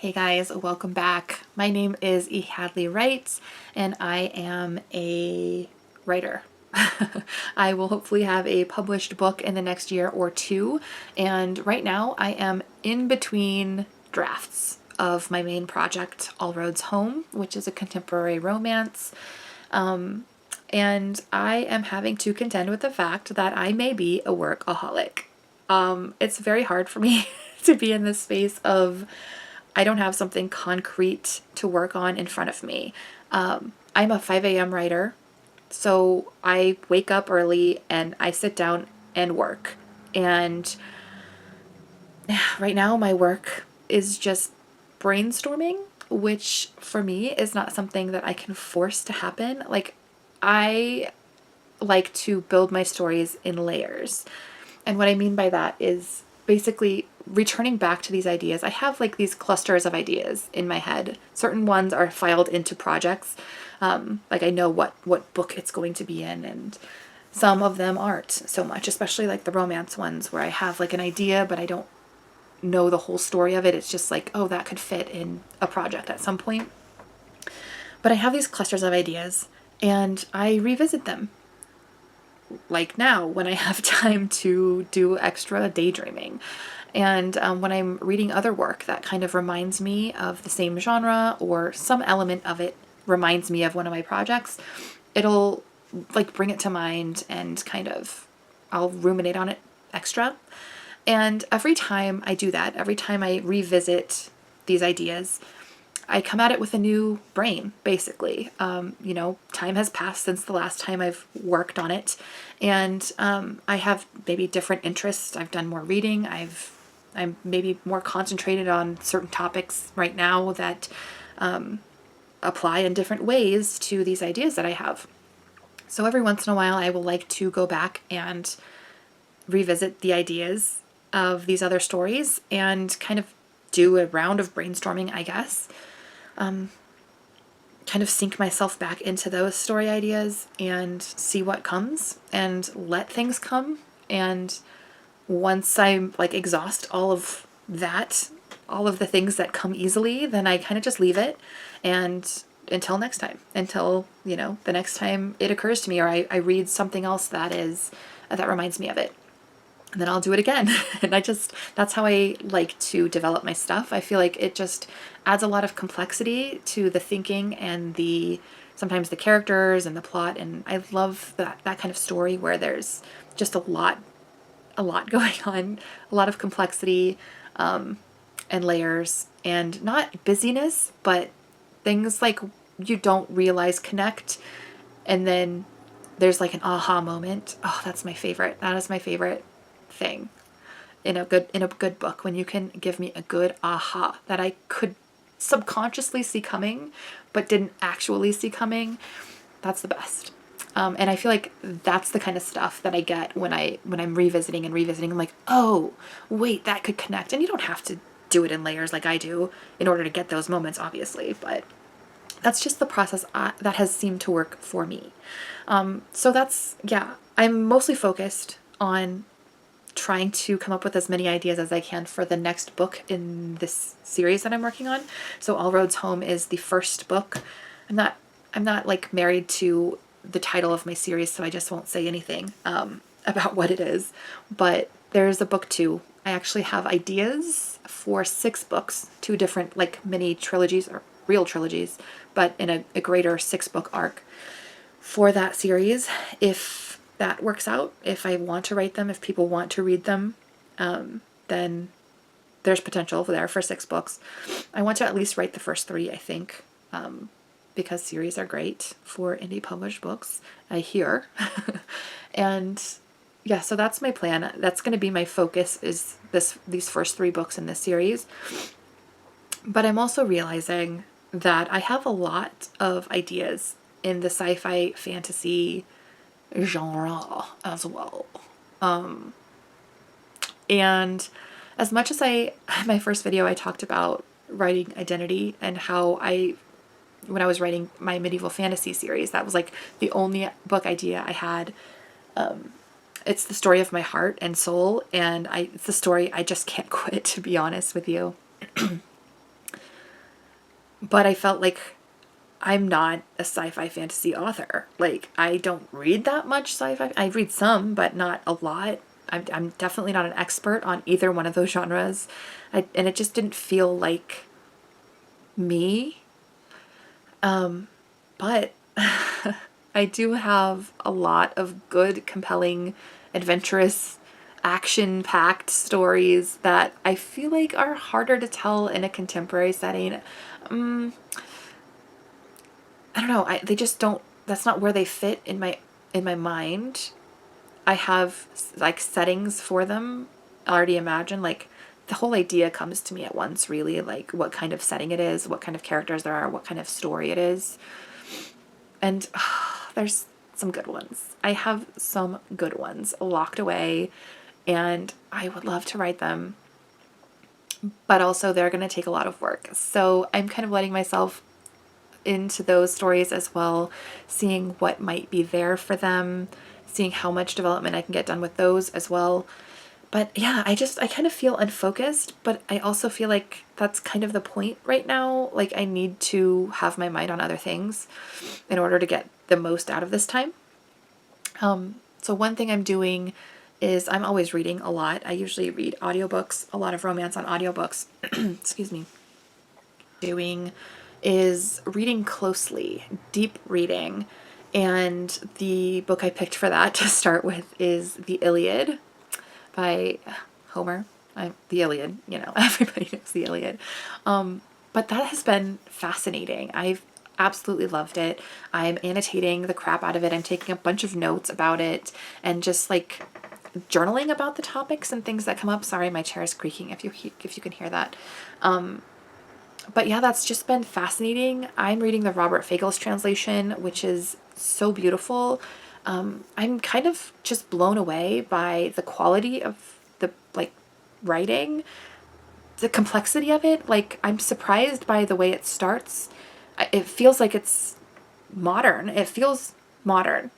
Hey guys, welcome back. My name is E. Hadley Wright, and I am a writer. I will hopefully have a published book in the next year or two, and right now I am in between drafts of my main project, All Roads Home, which is a contemporary romance. And I am having to contend with the fact that I may be a workaholic. It's very hard for me to be in this space of I don't have something concrete to work on in front of me. I'm a 5 a.m. writer, so I wake up early and I sit down and work. And right now, my work is just brainstorming, which for me is not something that I can force to happen. Like, I like to build my stories in layers. And what I mean by that is basically returning back to these ideas. I have like these clusters of ideas in my head. Certain ones are filed into projects. Like I know what book it's going to be in, and some of them aren't so much, especially like the romance ones where I have like an idea, but I don't know the whole story of it. It's just like, oh, that could fit in a project at some point. But I have these clusters of ideas and I revisit them like now when I have time to do extra daydreaming. And when I'm reading other work that kind of reminds me of the same genre or some element of it reminds me of one of my projects, it'll like bring it to mind and kind of I'll ruminate on it extra. And every time I do that, every time I revisit these ideas, I come at it with a new brain, basically. Time has passed since the last time I've worked on it, and I have maybe different interests. I've done more reading. I'm maybe more concentrated on certain topics right now that apply in different ways to these ideas that I have. So every once in a while, I will like to go back and revisit the ideas of these other stories and kind of do a round of brainstorming, I guess. Kind of sink myself back into those story ideas and see what comes and let things come. And once I like exhaust all of that, all of the things that come easily, then I kind of just leave it and until next time, until, the next time it occurs to me or I read something else that reminds me of it. And then I'll do it again. And that's how I like to develop my stuff. I feel like it just adds a lot of complexity to the thinking and sometimes the characters and the plot. And I love that kind of story where there's just a lot going on, a lot of complexity, and layers and not busyness, but things like you don't realize connect. And then there's like an aha moment. Oh, that's my favorite. That is my favorite thing in a good book, when you can give me a good aha that I could subconsciously see coming but didn't actually see coming. That's the best. And I feel like that's the kind of stuff that I get when I'm revisiting. I'm like, oh wait, that could connect. And you don't have to do it in layers like I do in order to get those moments, obviously, but that's just the process that has seemed to work for me. So that's, yeah, I'm mostly focused on trying to come up with as many ideas as I can for the next book in this series that I'm working on. So All Roads Home is the first book. I'm not like married to the title of my series, so I just won't say anything about what it is. But there's a book 2. I actually have ideas for 6 books, 2 different like mini trilogies or real trilogies, but in a greater 6-book arc for that series. If that works out, if I want to write them, if people want to read them, then there's potential there for 6 books. I want to at least write the first 3, I think, because series are great for indie published books, I hear. And yeah, so that's my plan. That's going to be my focus, is these first 3 books in this series. But I'm also realizing that I have a lot of ideas in the sci-fi fantasy genre as well. And as much as my first video, I talked about writing identity and how when I was writing my medieval fantasy series, that was like the only book idea I had. It's the story of my heart and soul, and it's the story I just can't quit, to be honest with you. But I felt like I'm not a sci-fi fantasy author. Like, I don't read that much sci-fi. I read some, but not a lot. I'm definitely not an expert on either one of those genres. And it just didn't feel like me. But I do have a lot of good, compelling, adventurous, action-packed stories that I feel like are harder to tell in a contemporary setting. I don't know. They just don't. That's not where they fit in my mind. I have like settings for them already imagined. Like the whole idea comes to me at once. Really, like what kind of setting it is, what kind of characters there are, what kind of story it is, and there's some good ones. I have some good ones locked away, and I would love to write them. But also, they're going to take a lot of work. So I'm kind of letting myself into those stories as well, seeing what might be there for them, seeing how much development I can get done with those as well. But yeah, I kind of feel unfocused, but I also feel like that's kind of the point right now. Like I need to have my mind on other things in order to get the most out of this time. So one thing I'm doing is I'm always reading a lot. I usually read audiobooks, a lot of romance on audiobooks. Excuse me. Doing is reading closely, deep reading. And the book I picked for that to start with is The Iliad by Homer. The Iliad, you know, everybody knows the Iliad. But that has been fascinating. I've absolutely loved it. I'm annotating the crap out of it. I'm taking a bunch of notes about it and just like journaling about the topics and things that come up. Sorry, my chair is creaking if you can hear that. But yeah, that's just been fascinating. I'm reading the Robert Fagles translation, which is so beautiful. I'm kind of just blown away by the quality of the like writing, the complexity of it. Like I'm surprised by the way it starts. It feels like it's modern. It feels modern.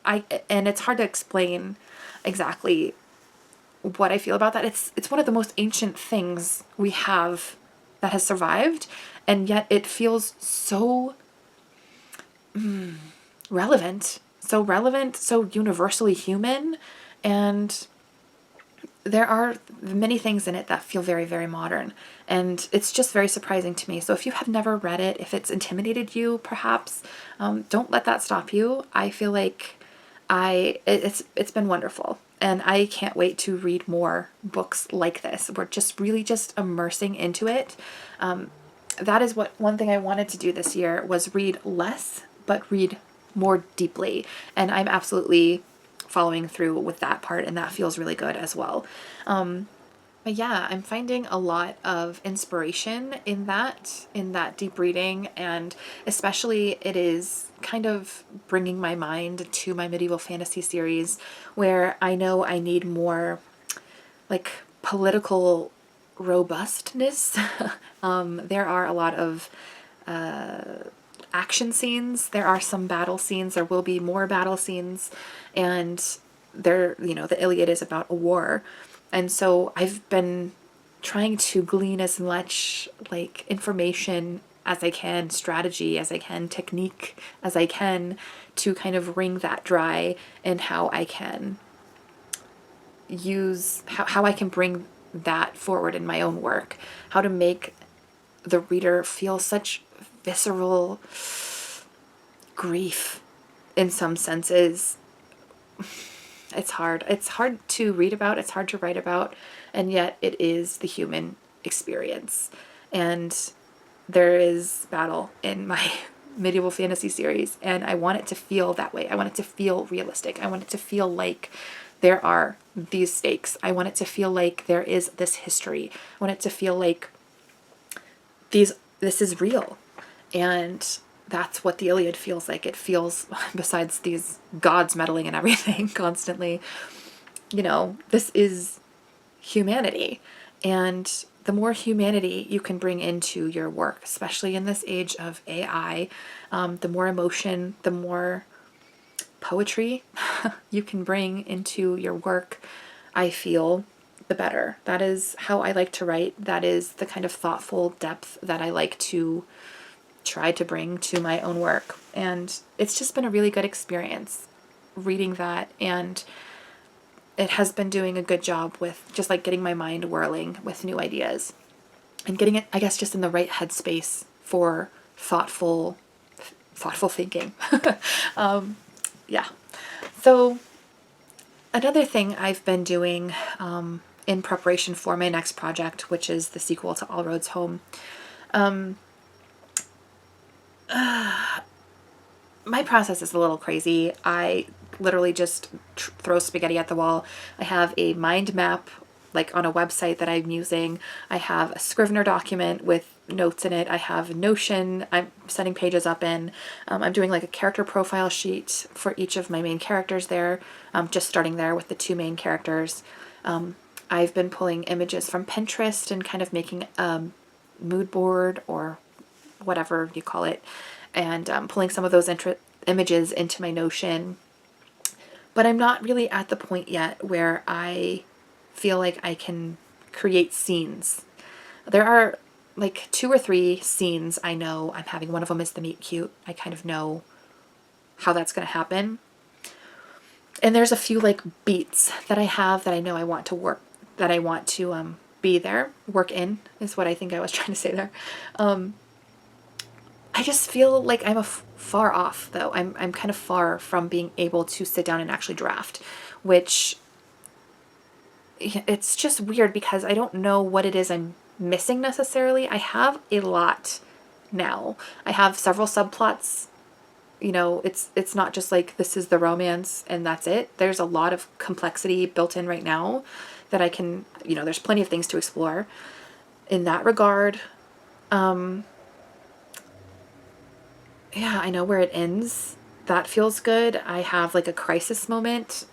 And it's hard to explain exactly what I feel about that. It's one of the most ancient things we have that has survived, and yet it feels so relevant, so universally human, and there are many things in it that feel very, very modern, and it's just very surprising to me. So if you have never read it, if it's intimidated you, perhaps, don't let that stop you. I feel like it's been wonderful, and I can't wait to read more books like this. We're just really just immersing into it. That is what one thing I wanted to do this year was read less, but read more deeply, and I'm absolutely following through with that part, and that feels really good as well. But yeah, I'm finding a lot of inspiration in that deep reading, and especially it is kind of bringing my mind to my medieval fantasy series where I know I need more like political robustness. There are a lot of action scenes. There are some battle scenes. There will be more battle scenes, and the Iliad is about a war, and so I've been trying to glean as much like information as I can, strategy as I can, technique as I can, to kind of wring that dry, and how I can how I can bring that forward in my own work, how to make the reader feel such visceral grief in some senses. It's hard. It's hard to read about, it's hard to write about, and yet it is the human experience. And there is battle in my medieval fantasy series, and I want it to feel that way. I want it to feel realistic. I want it to feel like there are these stakes. I want it to feel like there is this history. I want it to feel like this is real. And that's what the Iliad feels like. It feels, besides these gods meddling and everything constantly, this is humanity. And the more humanity you can bring into your work, especially in this age of AI, the more emotion, the more poetry you can bring into your work, I feel, the better. That is how I like to write. That is the kind of thoughtful depth that I like to try to bring to my own work. And it's just been a really good experience reading that, and it has been doing a good job with just like getting my mind whirling with new ideas and getting it, I guess, just in the right headspace for thoughtful thinking. Yeah. So another thing I've been doing in preparation for my next project, which is the sequel to All Roads Home, my process is a little crazy. I literally just throw spaghetti at the wall. I have a mind map, like on a website that I'm using. I have a Scrivener document with notes in it. I have Notion I'm setting pages up in. I'm doing like a character profile sheet for each of my main characters there. Just starting there with the two main characters. I've been pulling images from Pinterest and kind of making a mood board or whatever you call it, and pulling some of those images into my Notion. But I'm not really at the point yet where I feel like I can create scenes. There are like 2 or 3 scenes I know I'm having. One of them is the meet cute. I kind of know how that's going to happen. And there's a few like beats that I have that I know I want to work, that I want to be there. Work in is what I think I was trying to say there. I just feel like I'm far off, though. I'm kind of far from being able to sit down and actually draft, which it's just weird because I don't know what it is I'm missing necessarily. I have a lot now. I have several subplots. You know, it's not just like this is the romance and that's it. There's a lot of complexity built in right now that I can, you know, there's plenty of things to explore in that regard. Yeah, I know where it ends. That feels good. I have like a crisis moment.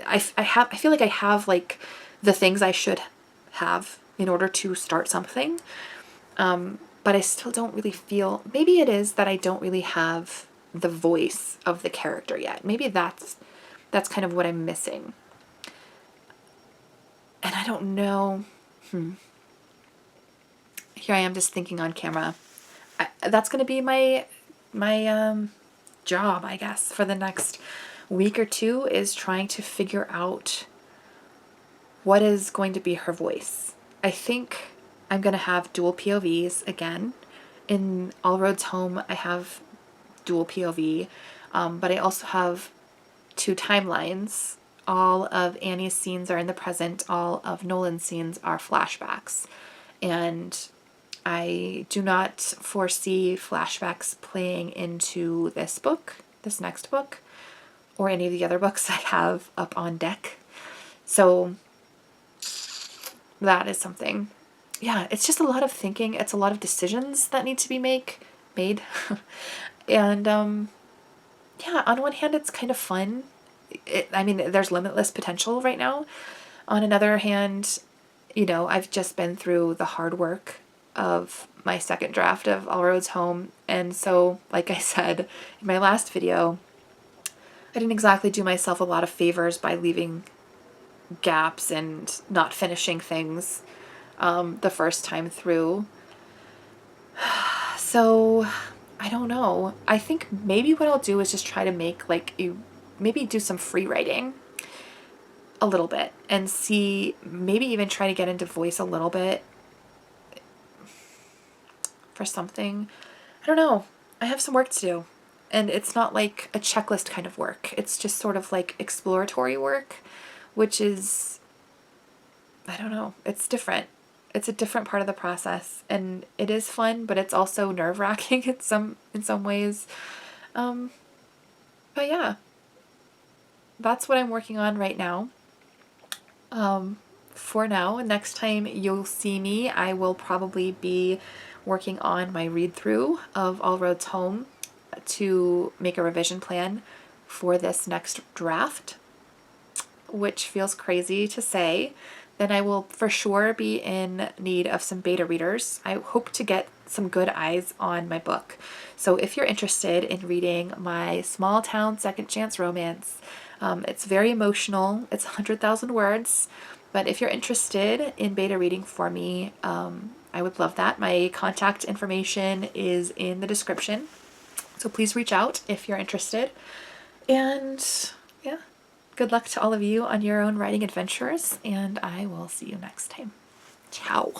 I feel like I have like the things I should have in order to start something. But I still don't really feel, maybe it is that I don't really have the voice of the character yet. Maybe that's kind of what I'm missing. And I don't know. Here I am just thinking on camera. That's going to be my job, I guess, for the next week or two, is trying to figure out what is going to be her voice. I think I'm going to have dual POVs again. In All Roads Home, I have dual POV, but I also have 2 timelines. All of Annie's scenes are in the present. All of Nolan's scenes are flashbacks. And I do not foresee flashbacks playing into this book, this next book, or any of the other books I have up on deck. So that is something. Yeah, it's just a lot of thinking. It's a lot of decisions that need to be made. And yeah, on one hand, it's kind of fun. I mean, there's limitless potential right now. On another hand, you know, I've just been through the hard work of my second draft of All Roads Home. And so, like I said in my last video, I didn't exactly do myself a lot of favors by leaving gaps and not finishing things the first time through. So I don't know. I think maybe what I'll do is just try to make like maybe do some free writing a little bit and see, maybe even try to get into voice a little bit for something. I don't know. I have some work to do, and it's not like a checklist kind of work. It's just sort of like exploratory work, which is, I don't know, it's different. It's a different part of the process, and it is fun, but it's also nerve-wracking in some ways. But yeah, that's what I'm working on right now. For now, next time you'll see me, I will probably be working on my read-through of All Roads Home to make a revision plan for this next draft, which feels crazy to say. Then I will for sure be in need of some beta readers. I hope to get some good eyes on my book. So if you're interested in reading my small town second chance romance, it's very emotional. It's 100,000 words. But if you're interested in beta reading for me, I would love that. My contact information is in the description. So please reach out if you're interested. And yeah, good luck to all of you on your own writing adventures, and I will see you next time. Ciao.